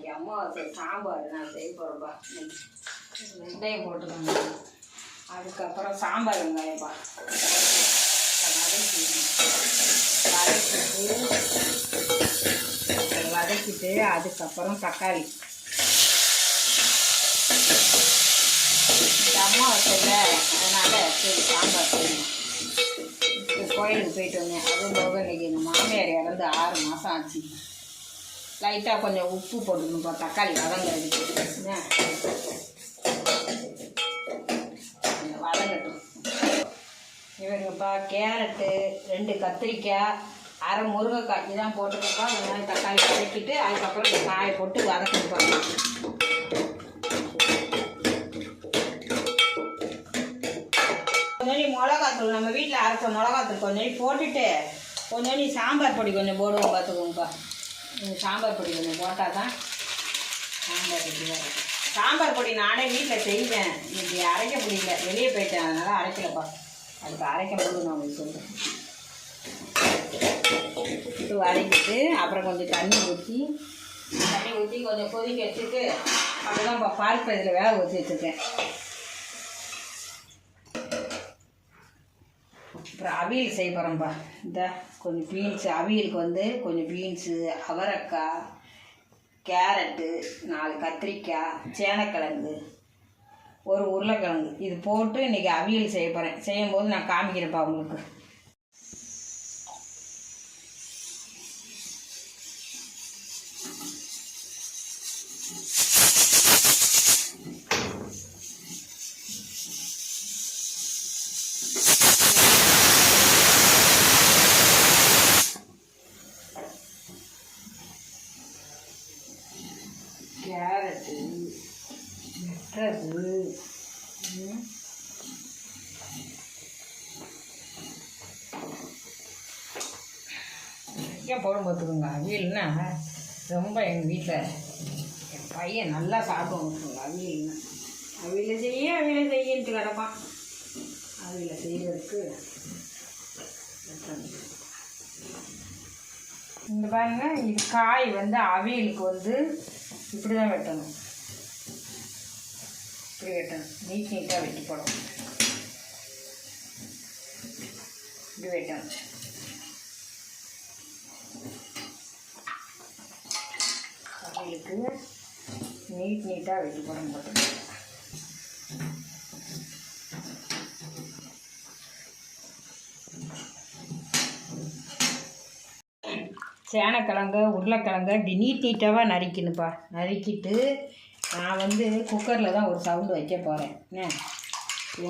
இன்னைக்கு அம்மாவாசை சாம்பார் நான் செய்ய போகிறேன்ப்பா. வெந்தயம் போட்டுக்கோங்க. அதுக்கப்புறம் சாம்பார் வெங்காயம்ப்பா வதக்கிட்டு அதுக்கப்புறம் தக்காளி. இந்த அம்மாவாசையில் அதனால் சரி சாம்பார் செய்யணும். கோயிலுக்கு போயிட்டு வந்தேன். அதுவும் போக இன்றைக்கி எங்கள் மாமியார் இறந்து 6 மாதம் ஆச்சு. லைட்டாக கொஞ்சம் உப்பு போட்டுக்கணும்ப்பா தக்காளி வதங்கிறதுக்கு. வதங்கட்டும். இவங்கப்பா கேரட்டு 2 கத்திரிக்காய் 1/2 முருங்கைக்காய் இதான் போட்டுருப்பா. வெங்காயம் தக்காளி வதக்கிட்டு அதுக்கப்புறம் இந்த காயை போட்டு வதக்கணுப்பா. கொஞ்சம் மிளகாத்தூள் நம்ம வீட்டில் அரைச்ச மிளகாத்தூள் கொஞ்சம் போட்டுட்டு கொஞ்சம் சாம்பார் பொடி கொஞ்சம் போடுவோம் பார்த்துக்கோங்கப்பா. சாம்பார் பொடி கொஞ்சம் போட்டால் தான் சாம்பார் பொடி தான் இருக்கும். சாம்பார் பொடி நானே வீட்டில் செய்வேன். இன்னைக்கு அரைக்க முடியல, வெளியே போயிட்டேன், அதனால் அரைக்கலப்பா. அதுக்கு அரைக்கும் போது நான் உங்களுக்கு சொல்கிறேன். இது வதக்கிட்டு அப்புறம் கொஞ்சம் தண்ணி ஊற்றி கொஞ்சம் கொதிக்க வச்சுட்டு அப்படிதான் பால் இதில் வேக ஊற்றி வச்சுருக்கேன். அப்புறம் அவியல் செய்ய போகிறோம்ப்பா. இந்த கொஞ்சம் பீன்ஸு அவியலுக்கு வந்து கொஞ்சம் பீன்ஸு, அவரைக்காய், கேரட்டு, 4 கத்திரிக்காய், சேனக்கிழங்கு, 1 உருளைக்கிழங்கு இது போட்டு இன்றைக்கி அவியல் செய்ய போகிறேன். செய்யும்போது நான் காமிக்கிறேன்ப்பா உங்களுக்கு. கேரட்டு, பீட்ரூட்டு, நிறைய போடும் பார்த்துக்கோங்க. அவியல்னா ரொம்ப எங்கள் வீட்டில் என் பையன் நல்லா சாப்பிடுவோம். அவியல்னா அவியல் செய்யின்ட்டு கிடப்பான். அவியல் செய்கிறதுக்கு இந்த பாருங்க, இது காய் வந்து அவியலுக்கு வந்து இப்படி தான் வெட்டணும். இப்படி வெட்டணும், நீட்டாக வெட்டி போடணும். இப்படி வெட்டணும். அவியலுக்கு நீட்டாக வெட்டி போடணும். போட்டு சேனக்கிழங்கு, உருளைக்கிழங்கு இப்படி நீட்டாக நறுக்கணுப்பா. நறுக்கிட்டு நான் வந்து குக்கரில் தான் ஒரு சவுண்டு வைக்க போகிறேன்.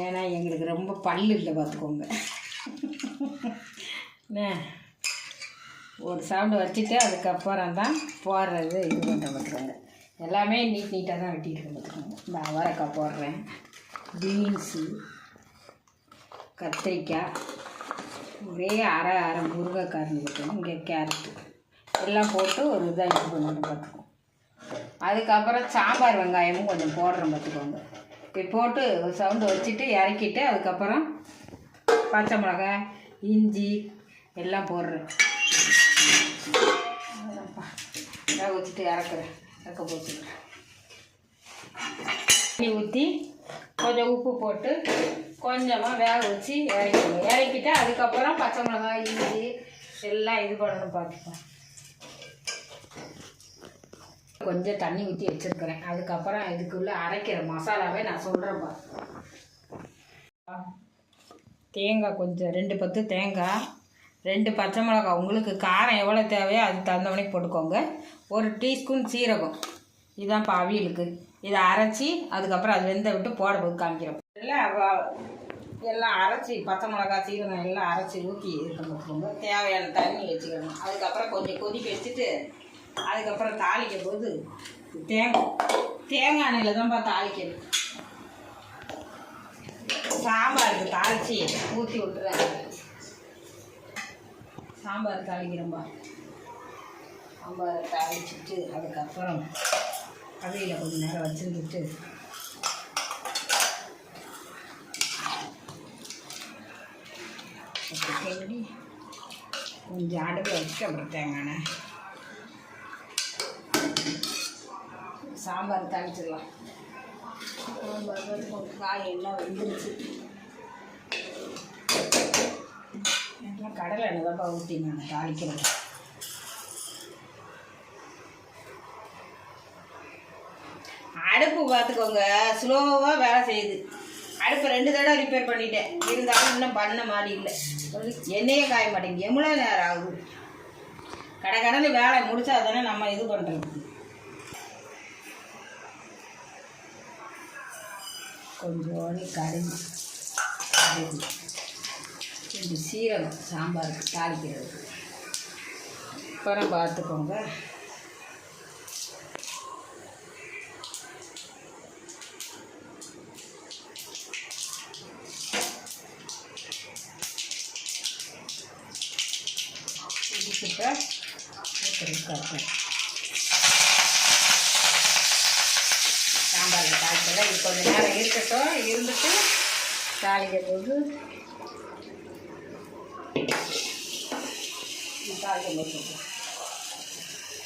ஏன்னா எங்களுக்கு ரொம்ப பல்லு இல்லை பார்த்துக்கோங்க. ஒரு சவுண்டு வச்சுட்டு அதுக்கப்புறம் தான் போடுறது இது பண்ணுற பார்த்துக்கோங்க. எல்லாமே நீட்டாக தான் வெட்டிட்டு பார்த்துக்கோங்க. இந்த அவரைக்காய் போடுறேன், பீன்ஸு, கத்திரிக்காய், ஒரே அரை முருங்கைக்காய் இருக்கணும். இங்கே கேரட்டு எல்லாம் போட்டு ஒரு இதாக இது பண்ணணும் பார்த்துக்கோங்க. அதுக்கப்புறம் சாம்பார் வெங்காயமும் கொஞ்சம் போடுறோம் பார்த்துக்கோங்க. இப்படி போட்டு ஒரு சவுண்டு வச்சுட்டு இறக்கிட்டு அதுக்கப்புறம் பச்சை மிளகாய், இஞ்சி எல்லாம் போடுறேன். வேக வச்சுட்டு இறக்க போச்சுக்கிறேன். தண்ணி ஊற்றி கொஞ்சம் உப்பு போட்டு கொஞ்சமாக வேக வச்சு இறக்கிடுவோம். இறக்கிட்டு அதுக்கப்புறம் பச்சை மிளகாய், இஞ்சி எல்லாம் இது பண்ணணும் பார்த்துப்போம். கொஞ்சம் தண்ணி ஊற்றி வச்சுருக்கிறேன். அதுக்கப்புறம் இதுக்குள்ளே அரைக்கிற மசாலாவே நான் சொல்கிறேன்ப்பா. தேங்காய் கொஞ்சம் 2 பத்து தேங்காய், 2 பச்சை மிளகாய், உங்களுக்கு காரம் எவ்வளோ தேவையோ அதுக்கு தகுந்தவனைக்கு போட்டுக்கோங்க. 1 டீஸ்பூன் சீரகம். இதுதான் அவியலுக்கு. இதை அரைச்சி அதுக்கப்புறம் அது வெந்த விட்டு போடும்போது காமிக்கிறோம். எல்லாம் அரைச்சி பச்சை மிளகாய், சீரகம் எல்லாம் அரைச்சி ஊற்றி இருக்க பார்த்துக்கோங்க. தேவையான தண்ணி வச்சுக்கணும். அதுக்கப்புறம் கொஞ்சம் கொதிக்க வச்சுட்டு அதுக்கப்புறம் தாளிக்கும் போது தேங்காய் எண்ணெயில் தான்ப்பா தாளிக்கணும். சாம்பாருக்கு தாளித்து ஊற்றி விட்டுறேன். சாம்பார் தாளிக்கிறோம்பா. சாம்பாரை தாளிச்சுட்டு அதுக்கப்புறம் அவியில் கொஞ்சம் நேரம் வச்சுருந்துட்டு கொஞ்சம் அடுப்பில் வச்சுட்டு அப்புறம் தேங்காய் சாம்பார் தாளிச்சிடலாம். சாம்பார் கொஞ்சம் காய் எல்லாம் வெந்துருச்சு. எல்லாம் கடலை எண்ணெய் தான்ப்பா ஊற்றி நான் தாளிக்கிறேன். அடுப்பு பார்த்துக்கோங்க, ஸ்லோவாக வேலை செய்யுது. அடுப்பை 2 தடவை ரிப்பேர் பண்ணிட்டேன், இருந்தாலும் இன்னும் பண்ண மாதிரி இல்லை. எண்ணெயே காய மாட்டேங்குது. எவ்வளோ நேரம் ஆகுது? கடை வேலை முடிச்சா தானே நம்ம இது பண்ணுறது. கொஞ்சோண்டு கடுகு, கொஞ்சம் சீரகம் சாம்பாருக்கு தாளிக்கிறதுக்கு. அப்புறம் பார்த்துக்கோங்க, சாம்பாரில் தாளிக்கல. இது கொஞ்சம் நேரம் இருக்கட்டும். இருந்துட்டு தாளிக்கும் போது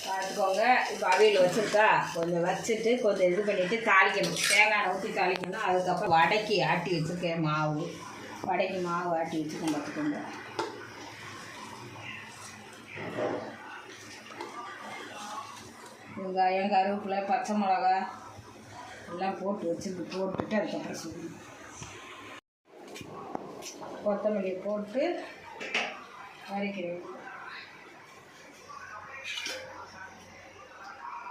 பார்த்துக்கோங்க. இப்போ அவியல் வச்சுருக்கா, கொஞ்சம் வச்சுட்டு கொஞ்சம் இது பண்ணிவிட்டு தாளிக்கணும். தேங்காய் ஊற்றி தாளிக்கணும். அதுக்கப்புறம் வடைக்கு ஆட்டி வச்சுருக்கேன் மாவு. வடைக்கு மாவு ஆட்டி வச்சுருக்கேன் பார்த்துக்கோங்க. வெங்காயம், கருவேப்பிலை, பச்சை மிளகா எல்லாம் போட்டுட்டு அதுக்கப்புறம் சொல்லணும். கொத்தமல்லி போட்டு வதக்கிறேன்.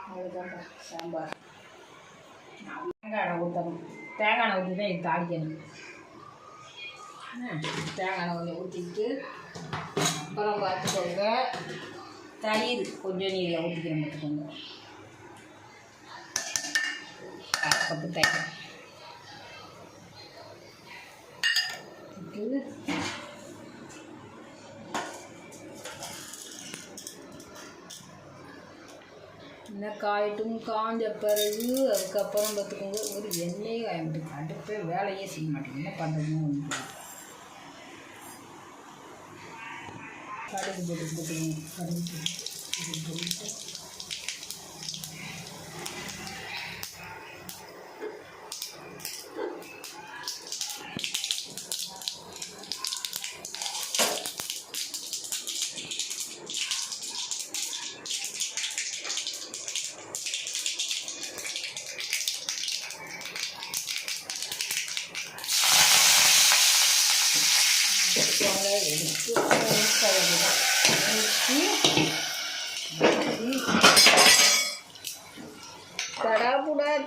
அவ்வளோதான் சாம்பார். தேங்காய் எண்ணெய் ஊற்றணும். தேங்காய் எண்ணெய் ஊற்றி தான் இது தாளிக்கணும். தேங்காய் எண்ணெய் கொஞ்சம் ஊற்றிக்கிட்டு அப்புறம் பார்த்துக்கோங்க, தயிர் கொஞ்சம் நீரில் ஊற்றிக்கிறேன் பார்த்துக்கோங்க. கப்பு தயிர் இன்னும் காயட்டும். காஞ்ச பிறகு அதுக்கப்புறம் பார்த்துக்கோங்க, ஒரு எண்ணெயே காய மாட்டேங்குது. அடுப்பே வேலையே செய்ய மாட்டேங்குது. என்ன பண்ணுறதுன்னு ஒன்று கடுகு போட்டுக்கோங்க. கடுகு போட்டு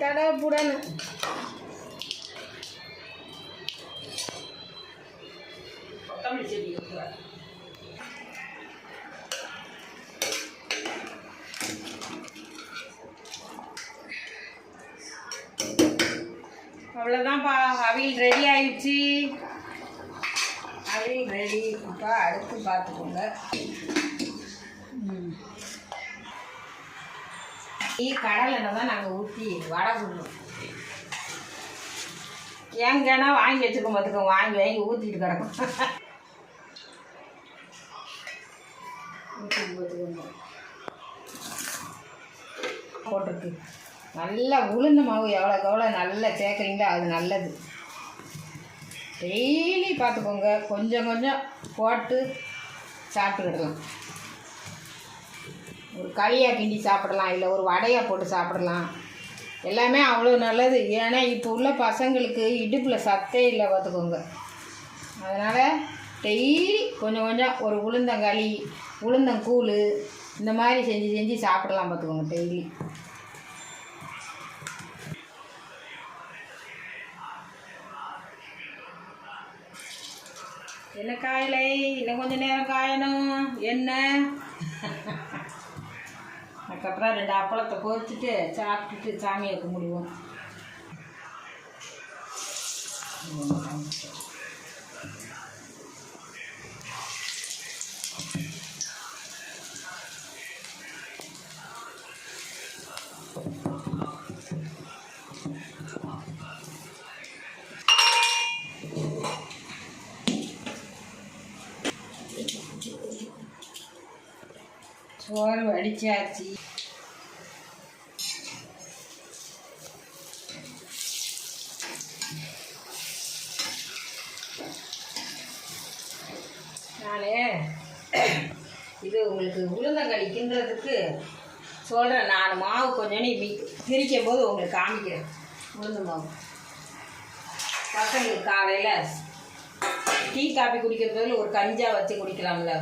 தடாபுடான்னு கொத்தமல்லி செடி அவ்வளோதான்ப்பா. அவியல் ரெடி ஆயிடுச்சு. அவியல் ரெடி. இப்போ அடுத்து பார்த்துக்கோங்க, கடலை எண்ணெய் தான் நாங்கள் ஊற்றி வடை சுடணும். ஏங்கன்னா வாங்கி வச்சுருக்கோம் பார்த்துக்கோங்க. வாங்கி ஊற்றிட்டு கிடக்கும். ஊற்றி பார்த்துக்கோங்க. போட்டிருக்கு. நல்லா உளுந்த மாவு எவ்வளோ நல்லா சேர்க்குறீங்களோ அது நல்லது. டெய்லி பார்த்துக்கோங்க, கொஞ்சம் கொஞ்சம் போட்டு சாப்பிட்டுக்கிடலாம். ஒரு களியாக கிண்டி சாப்பிடலாம், இல்லை ஒரு வடையாக போட்டு சாப்பிடலாம். எல்லாமே அவ்வளோ நல்லது. ஏன்னா இப்போ உள்ள பசங்களுக்கு இடுப்பில் சத்தே இல்லை பார்த்துக்கோங்க. அதனால் டெய்லி கொஞ்சம் கொஞ்சம் ஒரு உளுந்தங்களி, உளுந்தங்கூழ் இந்த மாதிரி செஞ்சு சாப்பிடலாம் பார்த்துக்கோங்க டெய்லி. என்ன காயலை, இன்னும் கொஞ்சம் நேரம் காயணும். என்ன அதுக்கப்புறம் 2 அப்பளத்தை பொரிச்சிட்டு சாப்பிட்டுட்டு சாமியை கும்பிடுவோம். சோறு வடிச்சாச்சு. உங்களுக்கு உளுந்தங்களி கிண்டுறதுக்கு சொல்கிறேன். நான் மாவு கொஞ்சம் திரிக்கும் போது உங்களுக்கு காமிக்கிறேன். உளுந்து மாவு பசங்களுக்கு காலையில் டீ காபி குடிக்கிறதுல ஒரு கஞ்சா வச்சு குடிக்கலாம்ல,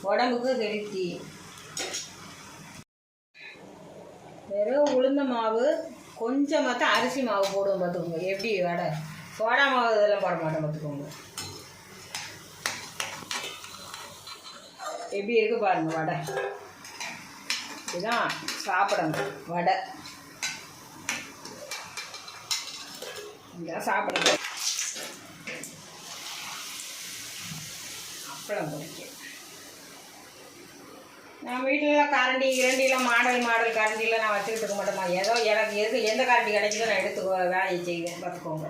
உடம்புக்கு ஹெல்த்தி. வெறும் உளுந்த மாவு கொஞ்சமாக தான் அரிசி மாவு போடுவோம் பார்த்துக்கோங்க. எப்படி வடை சோடா மாவு இதெல்லாம் போட மாட்டோம் பார்த்துக்கோங்க. எப்படி இருக்கு பாருங்கள் வடை. இதுதான் சாப்பிடணும் வடை. இதான் சாப்பிடணும். அப்பளம் பொரிக்க நான் வீட்டிலலாம் கரண்டி கிரண்டிலாம் மாடல் கரண்டிலாம் நான் வச்சுக்கிட்டு இருக்க மாட்டேம்மா. ஏதோ எனக்கு எந்த கரண்டி கிடைக்குதோ நான் எடுத்து வேலையை செய்வேன் பார்த்துக்கோங்க.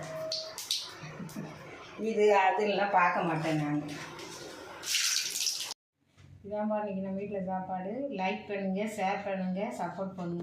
இது அதுலாம் பார்க்க மாட்டேன் நான். இதான் பாருங்க நம்ம வீட்டில் சாப்பாடு. லைக் பண்ணுங்கள், ஷேர் பண்ணுங்கள், சப்போர்ட் பண்ணுங்கள்.